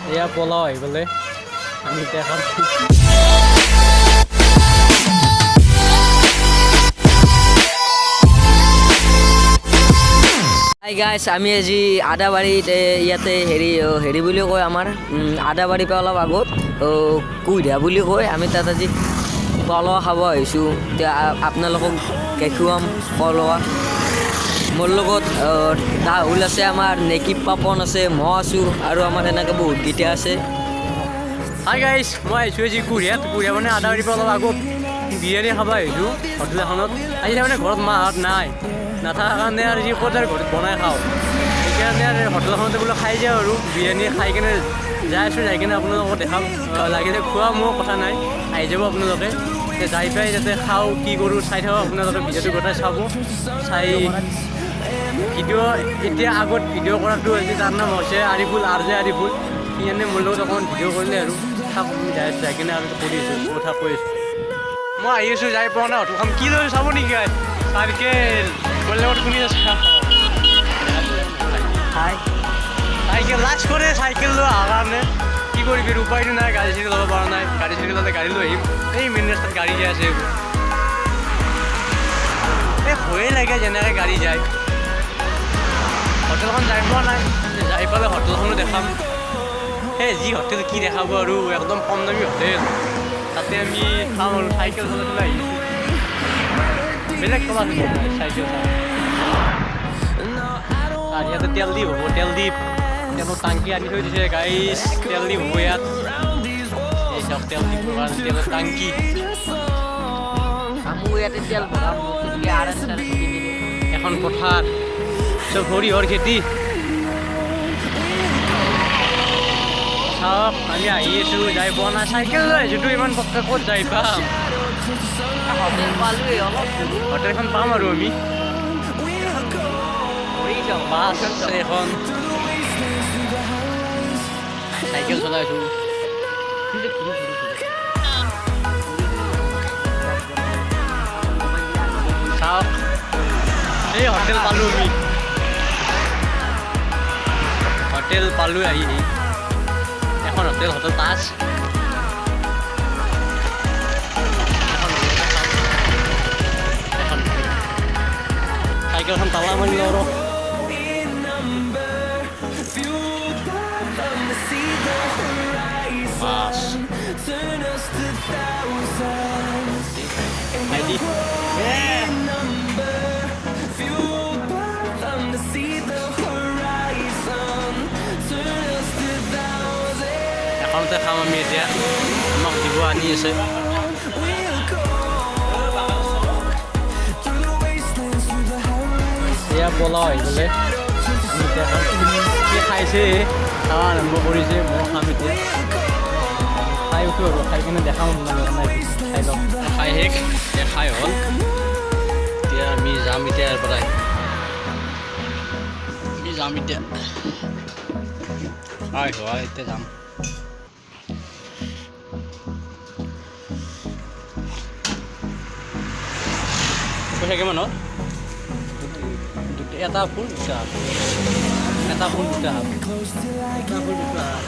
এয়া পোলাও আহি পেলাই আমি এতিয়া খাম। হাই গাইছ, আমি আজি আদাবাৰীত ইয়াতে হেৰি বুলি কয় আমাৰ আদাবাৰীৰ পৰা অলপ আগত কুইধা বুলি কয়। আমি তাত আজি পলৱা খাব আহিছোঁ। এতিয়া আপোনালোকক দেখুৱাম পলৱা। মোৰ লগত ৰাহুল আছে, আমাৰ নেকিব পাপন আছে, মই আছোঁ আৰু আমাৰ এনেকৈ বহুতকেইটা আছে। হাই গাইছ, মই আহিছোঁ আজি কুঢ়িয়াত মানে আদাবাৰীৰ পৰা অলপ আগত বিৰিয়ানী খাব আহিছোঁ হোটেল এখনত। আজি তাৰমানে ঘৰত মাহঁত নাই, নাথাকাৰ কাৰণে আৰু যি ক'ত আৰু ঘৰত বনাই খাওঁ, সেইকাৰণে আৰু হোটেলখনতে বোলে খাই যাওঁ আৰু বিৰিয়ানী খাই কিনে যাই আছোঁ। যাই কিনে আপোনালোকক দেখাম, লাগিলে খোৱা মোৰ কথা নাই, আহি যাব আপোনালোকে। যাই পাই যাতে খাওঁ, কি কৰোঁ চাই থাকক আপোনালোকে। ভিডিঅ'টো গোটেই চাব, চাই ভিডিঅ' এতিয়া আগত ভিডিঅ' কৰাটো হৈছে, তাৰ নাম হৈছে আৰিফুল, RJ আৰিফুল। সি এনে মোৰ লগত অকণমান ভিডিঅ' কৰিলে আৰু যাই কিনে আৰু কৰি আছোঁ, কথা কৈ আছোঁ। মই আহি আছোঁ, যাই পোৱা নাই হোটেলখন। কি লৈ চাব নেকি চাইকেল মোৰ লগত শুনি আছোঁ। চাইকেল লাজ কৰে চাইকেল লৈ অহাৰ কাৰণে। কি কৰিবি, উপায়টো নাই, গাড়ী চাড়ী ল'ব পৰা নাই। গাড়ী চাড়ী ল'লে গাড়ী লৈ আহিম। এই মেইন ৰাস্তাত গাড়ী যাই আছে এইবোৰ, এই ভয়ে লাগে যেনেকৈ গাড়ী যায়। হোটেলখন যাই পোৱা নাই, যাই পালে হোটেলখনো দেখাম। সেই যি হোটেল কি দেখাব আৰু, একদম কম দামী হোটেল, তাতে আমি খাম আৰু। চাইকেল চলাই চলাই আহিছোঁ, বেলেগ ক'ৰবাত চাইকেল আৰু ইয়াতে তেল দি হ'ব, তেলৰ টাংকি আনি থৈ দিছে গাইছ। তেল দি হ'ব ইয়াত, এই চব তেল দিব কাৰণে তেলৰ টাংকি। ইয়াতে তেল ভৰাম, এখন পথাৰ, চব সৰিয়হৰ খেতি। চাওক আমি আহি আছোঁ, যাই পোৱা নাই। চাইকেল লৈ আহিছোঁতো, ইমান পক্কা ক'ত যাই পাম। হোটেল পালোঁৱেই, অলপ হোটেলখন পাম আৰু আমি। বাছ এখন, চাইকেল চলাইছোঁ। চাওক এই হোটেল পালোঁ আমি, হোটেল পালোঁ আহি এখন হোটেল তাজ। চাইকেলখন তালা মাৰি লওঁ আৰু বাছ এখনতে খাম আমি এতিয়া। আমাক দিব আনি আছে। এয়া পোলাও আহি গ'লে আমি এতিয়া খাম। খাইছে, খাৱা আৰম্ভ কৰিছে, মই খাম এতিয়া। খাই উঠোঁ আৰু, খাই কিনে দেখাম আপোনালোকক। খাই লওঁ, খাই শেষ, এতিয়া খাই হ'ল। এতিয়া আমি যাম এতিয়া ইয়াৰ পৰাই, আমি যাম এতিয়া। খাই হোৱা এতিয়া যাম। পইচা কিমান হ'ল? এটা ফুল দুটা হাফ, এটা ফুল দুটা হাফ, এটা ফুল দুটা হাফ।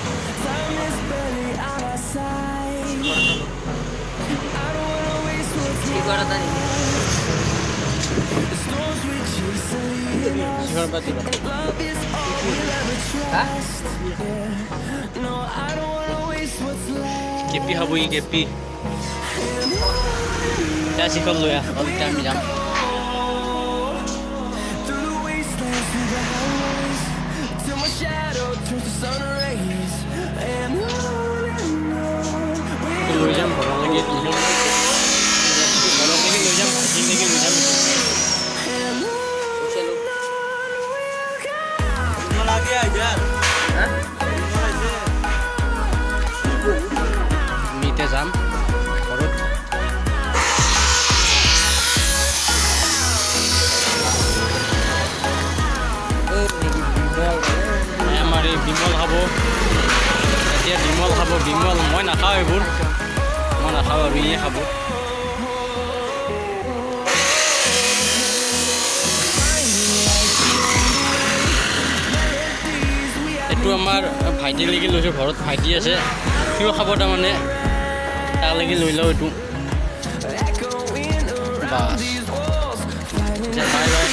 কেপি খাব, ই কেপি এতিয়া চিকল লৈ আহ, এতিয়া আমি যাম। লৈ যাম ঘৰলৈকে, ঘৰলৈকে লৈ যাম, ভাইটিলৈকে লৈ যাম। আমি এতিয়া যাম ঘৰত। আমাৰ এই বিমল খাব এতিয়া, বিমল খাব। বিমল মই নাখাওঁ এইবোৰ, মই নাখাওঁ আৰু ইয়ে খাব। এইটো আমাৰ ভাইটিলৈকে লৈছোঁ, ঘৰত ভাইটি আছে, সিও খাব তাৰমানে, তালৈকে লৈ লওঁ এইটো। বাছ বাই বাই,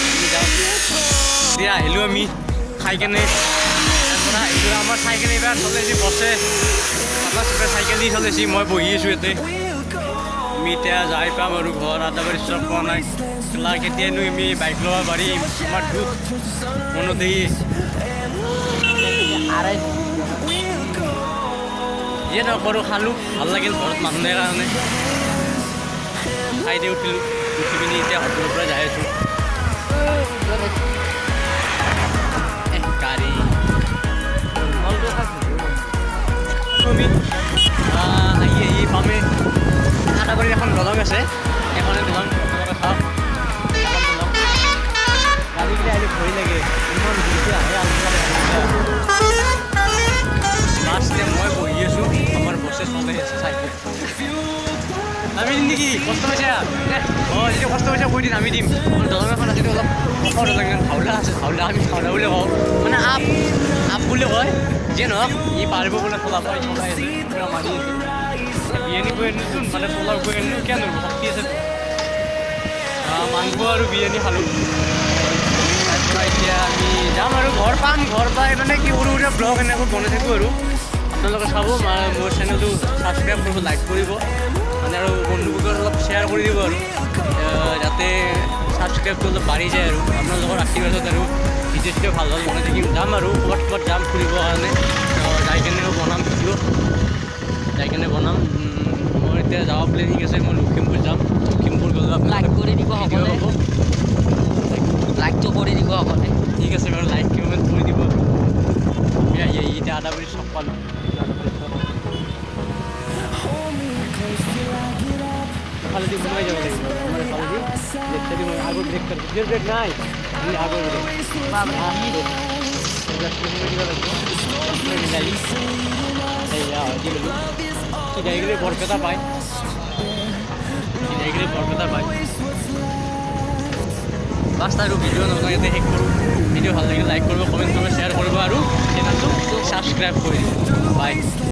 এতিয়া আহিলোঁ আমি খাই কেনে, তাৰপৰা আহিলোঁ আমাৰ চাইকেল এইবাৰ চলাইছে বছে, আমাৰ চবে চাইকেল দি চলাইছে, মই বহি আছোঁ ইয়াতে। আমি এতিয়া যাই পাম আৰু ঘৰ আদাবাৰী চব পোৱা নাই, খেলা কেতিয়ানো আমি বাইক ল'ব পাৰিম, আমাৰ দুখ মনত যিয়ে নকৰোঁ, খালোঁ, ভাল লাগিল ঘৰত মানুহ নাই কাৰণে, খাই দি উঠিলোঁ, উঠি পিনি এতিয়া হোটেলৰ পৰা যাই আছোঁ। গাড়ী আমি আহি পামে আদাবাৰীত এখন দলং আছে, এখনে দলং আপোনালোকে চাওক, এখন দলং গাড়ীবিলাক আহিলে ভয় লাগে, ইমান ভিৰটো আহে বাছ। এতিয়া মই বহি আছোঁ, আমাৰ বছে চলাই আছে চাইকেল। নামি দিম নেকি? কষ্ট পাইছা? অঁ, যেতিয়া কষ্ট পাইছা কৈ দিম, নামি দিম। দলং এখন আছে, অলপ ওখ দলং, হাওলা আছে, হাওলা, আমি হাওলা বুলি কওঁ, মানে আপ বুলি কয়, যিয়ে নহওক ই পাৰিব বোলে চলাব, চলাই আছে, পুৰা মাৰি আছে। বিৰিয়ানী গৈ আনিছোন, মানে পোলাও গৈ আনিলোঁ, কিয় নোৱাৰিব, শক্তি আছে। মাংস আৰু বিৰিয়ানী খালোঁ। তাৰপৰা এতিয়া আমি যাম আৰু ঘৰ পাম, ঘৰ পাই মানে কি সৰু সুৰা ব্লগ এনেকৈ বনাই থাকোঁ আৰু আপোনালোকে চাব, মোৰ চেনেলটো ছাবস্ক্ৰাইব কৰিব, লাইক কৰিব, মানে আৰু বন্ধুবোৰক অলপ শ্বেয়াৰ কৰি দিব আৰু যাতে ছাবস্ক্ৰাইবটো অলপ বাঢ়ি যায় আৰু আপোনালোকৰ আশীৰ্বাদত আৰু ভিডিঅ' চিডিঅ' ভাল ভাল বনাই থাকিম। যাম আৰু ক'ৰবাত যাম ফুৰিবৰ কাৰণে, যাই কেনেও বনাম ভিডিঅ', যাই কেনে বনাম। মোৰ এতিয়া যাওঁ প্লেনিং আছে, মই লখিমপুৰ যাম, লখিমপুৰ গ'লে লাইক কৰি দিব সকলোৱে, লাইকটো কৰি দিব সকলোৱে। ঠিক আছে বাৰু, লাইক কমেণ্ট কৰি দিব। এতিয়া আদাবাৰী চব পালোঁ, এফালেদি সোমাই যাব লাগিব, আমাৰ এফালেদি লেফ্টেদি মই আগৰ ব্ৰেক ব্ৰেক নাই, আগৰ ব্ৰেক মিলাই বৰপেটা পায়, বৰপেটা পায়। বাছ আৰু ভিডিঅ' নবনাই ইয়াতে শেষ কৰোঁ। ভিডিঅ' ভাল লাগিলে লাইক কৰিব, কমেণ্ট কৰিব, শ্বেয়াৰ কৰিব আৰু চেনেলটো ছাবস্ক্ৰাইব কৰি দিব। বাই।